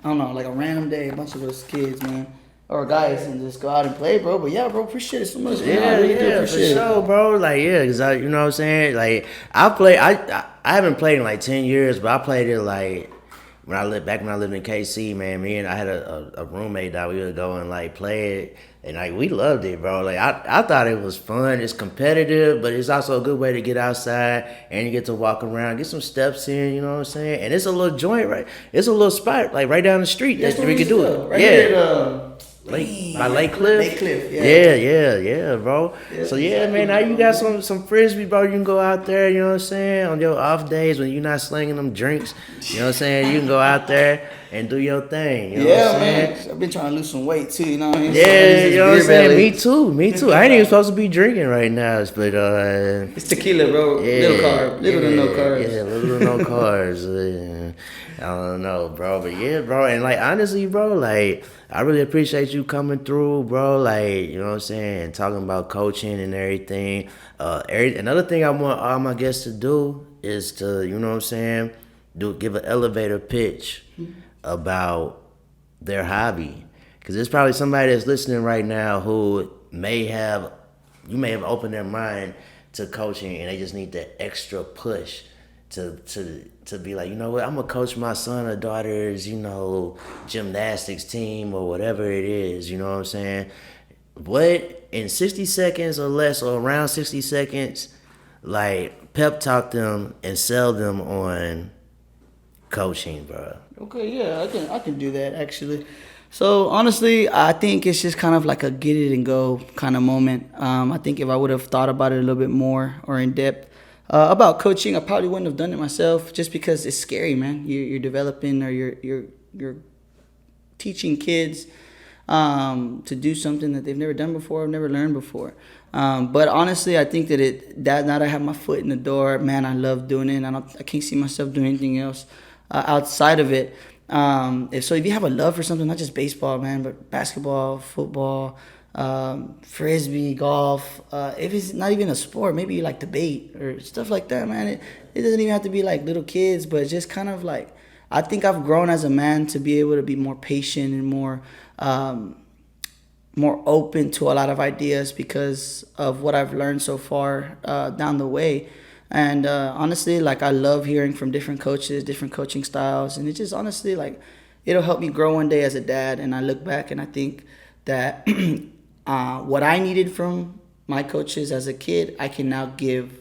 I don't know, like a random day, a bunch of us kids, man. Or guys, and just go out and play, bro. But yeah, bro, appreciate it so much. Man. I really do For appreciate sure, bro. Like, yeah, cause you know what I'm saying. Like, I haven't played in like 10 years, but I played it like when I lived in KC, man. Me and I had a roommate that we would go and like play it, and like we loved it, bro. Like, I thought it was fun. It's competitive, but it's also a good way to get outside and you get to walk around, get some steps in. You know what I'm saying? And it's a little joint, right? It's a little spot like right down the street that we could do it. Right yeah. Here By Lake Cliff? Lake Cliff, yeah. Yeah, bro. Yeah, So yeah, man, now you got some frisbee, bro. You can go out there, you know what I'm saying, on your off days when you're not slinging them drinks. You know what I'm saying? You can go out there and do your thing. You know what I'm saying? Man. I've been trying to lose some weight too, you know what I mean? Yeah, you know what I'm saying? Belly. Me too. I ain't even supposed to be drinking right now, but It's tequila, bro. Little to no carbs. Yeah, little to no carbs. I don't know, bro, but yeah, bro, and like honestly, bro, like I really appreciate you coming through, bro. Like, you know what I'm saying, talking about coaching and everything. Another thing I want all my guests to do is to, you know what I'm saying, give an elevator pitch about their hobby, because there's probably somebody that's listening right now who you may have opened their mind to coaching and they just need that extra push to be like, you know what, I'm gonna coach my son or daughter's, you know, gymnastics team or whatever it is, you know what I'm saying? What, in 60 seconds or less, or around 60 seconds, like pep talk them and sell them on coaching, bro. Okay, yeah, I can do that actually. So honestly, I think it's just kind of like a get it and go kind of moment. I think if I would have thought about it a little bit more or in depth about coaching, I probably wouldn't have done it myself, just because it's scary, man. You're developing, or you're teaching kids to do something that they've never done before, or never learned before. But honestly, I think that now that I have my foot in the door, man, I love doing it. And I can't see myself doing anything else outside of it. If you have a love for something, not just baseball, man, but basketball, football, frisbee, golf, if it's not even a sport, maybe you like debate or stuff like that, man. It doesn't even have to be like little kids, but just kind of like, I think I've grown as a man to be able to be more patient and more open to a lot of ideas because of what I've learned so far down the way. And honestly, like, I love hearing from different coaches, different coaching styles, and it just honestly, like, it'll help me grow one day as a dad. And I look back and I think that what I needed from my coaches as a kid, I can now give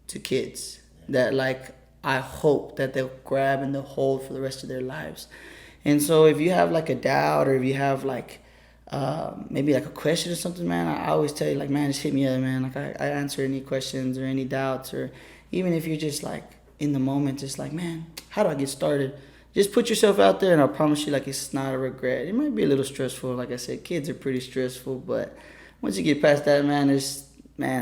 to kids that, like, I hope that they'll grab and they'll hold for the rest of their lives. And so if you have like a doubt, or if you have like maybe like a question or something, man, I always tell you, like, man, just hit me up, man. Like, I answer any questions or any doubts, or even if you're just like in the moment, just like, man, how do I get started? Just put yourself out there, and I promise you, like, it's not a regret. It might be a little stressful. Like I said, kids are pretty stressful, but once you get past that, man,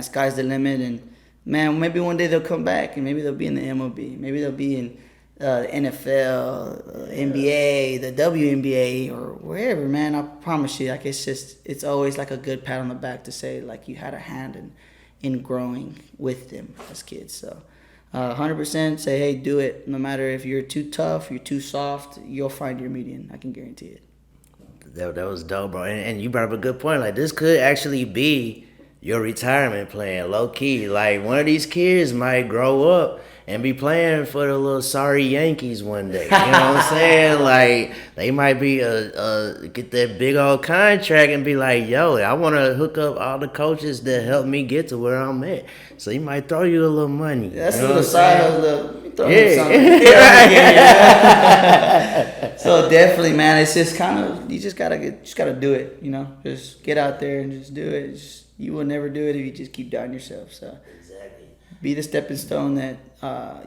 sky's the limit. And man, maybe one day they'll come back, and maybe they'll be in the MLB. Maybe they'll be in NFL, NBA, the WNBA, or wherever, man. I promise you, like, it's always like a good pat on the back to say, like, you had a hand in growing with them as kids. So 100% say, hey, do it. No matter if you're too tough, you're too soft, you'll find your median. I can guarantee it. That was dope, bro. And you brought up a good point. Like, this could actually be your retirement plan, low key. Like, one of these kids might grow up and be playing for the little sorry Yankees one day. You know what I'm saying? Like they might be get that big old contract and be like, yo, I want to hook up all the coaches that helped me get to where I'm at. So he might throw you a little money. That's you a know little what I'm side saying? hustle. Throw Yeah. him something. Yeah. So definitely, man, it's just kind of you just gotta do it. You know, just get out there and just do it. You will never do it if you just keep doubting yourself. So Exactly. be the stepping stone that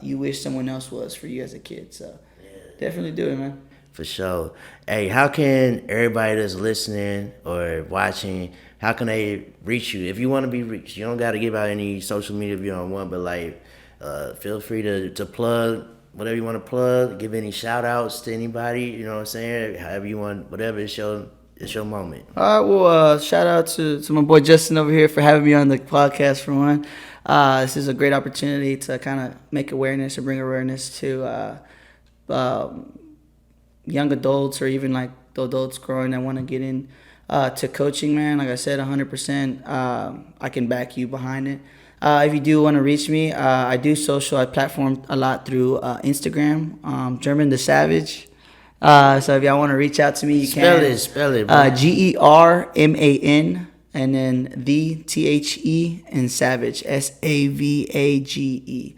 you wish someone else was for you as a kid. So definitely do it, man. For sure. Hey, how can everybody that's listening or watching, how can they reach you? If you want to be reached, you don't got to give out any social media if you don't want, but like, feel free to plug whatever you want to plug, give any shout outs to anybody, you know what I'm saying? However you want, whatever, it's your moment. All right, well, shout out to my boy Justin over here for having me on the podcast for one. This is a great opportunity to kind of make awareness or bring awareness to young adults or even like the adults growing that want to get in to coaching, man. Like I said, 100%, I can back you behind it. If you do want to reach me, I do social. I platform a lot through Instagram, German the Savage. So if y'all want to reach out to me, you can. Spell it, bro. GERMAN and then the THE and Savage, SAVAGE.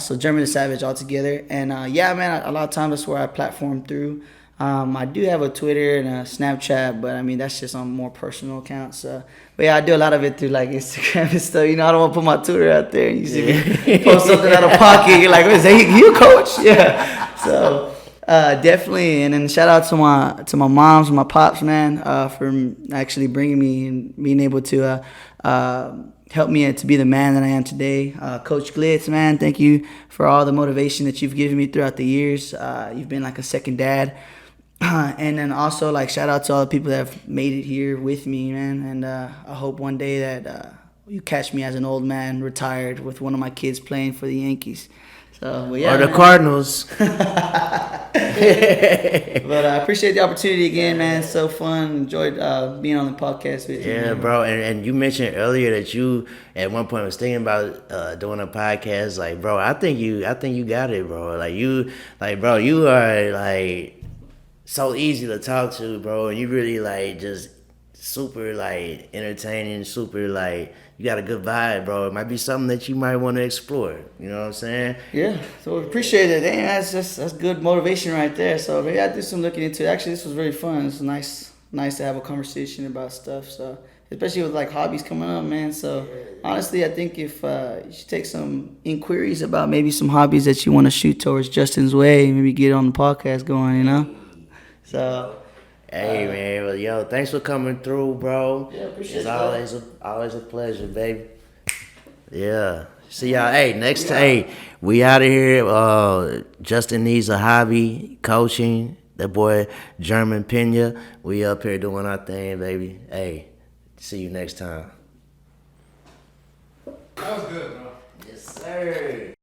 So German the Savage all together. And yeah, man, a lot of times that's where I platform through. I do have a Twitter and a Snapchat, but I mean, that's just on more personal accounts. But yeah, I do a lot of it through like Instagram and stuff. You know, I don't want to put my Twitter out there and you see me post something out of pocket. You're like, is that you, coach? Yeah. So definitely. And then shout out to my moms and my pops, man, for actually bringing me and being able to help me to be the man that I am today. Coach Glitz, man, thank you for all the motivation that you've given me throughout the years. You've been like a second dad. And then also, like, shout out to all the people that have made it here with me, man. And I hope one day that you catch me as an old man retired with one of my kids playing for the Yankees. So, well, yeah, or the man. Cardinals. But I appreciate the opportunity again, man. It's so fun. Enjoyed being on the podcast with you. Yeah, man. bro. And you mentioned earlier that you at one point was thinking about doing a podcast. Like, bro, I think you got it, bro. Bro, you are like so easy to talk to, bro. And you really like just super like entertaining, super like you got a good vibe, bro. It might be something that you might want to explore. You know what I'm saying? Yeah, so appreciate it. Damn, that's good motivation right there. So maybe I do some looking into it. Actually, this was very fun. It's nice to have a conversation about stuff. So especially with like hobbies coming up, man. So honestly, I think if you should take some inquiries about maybe some hobbies that you want to shoot towards Justin's way, maybe get on the podcast going, you know. So. Hey man, well, yo, thanks for coming through, bro. Yeah, appreciate it's it. always a pleasure, baby. Yeah. See y'all. Hey, hey, we out of here. Justin needs a hobby, coaching. That boy German Peña. We up here doing our thing, baby. Hey, see you next time. That was good, bro. Yes, sir.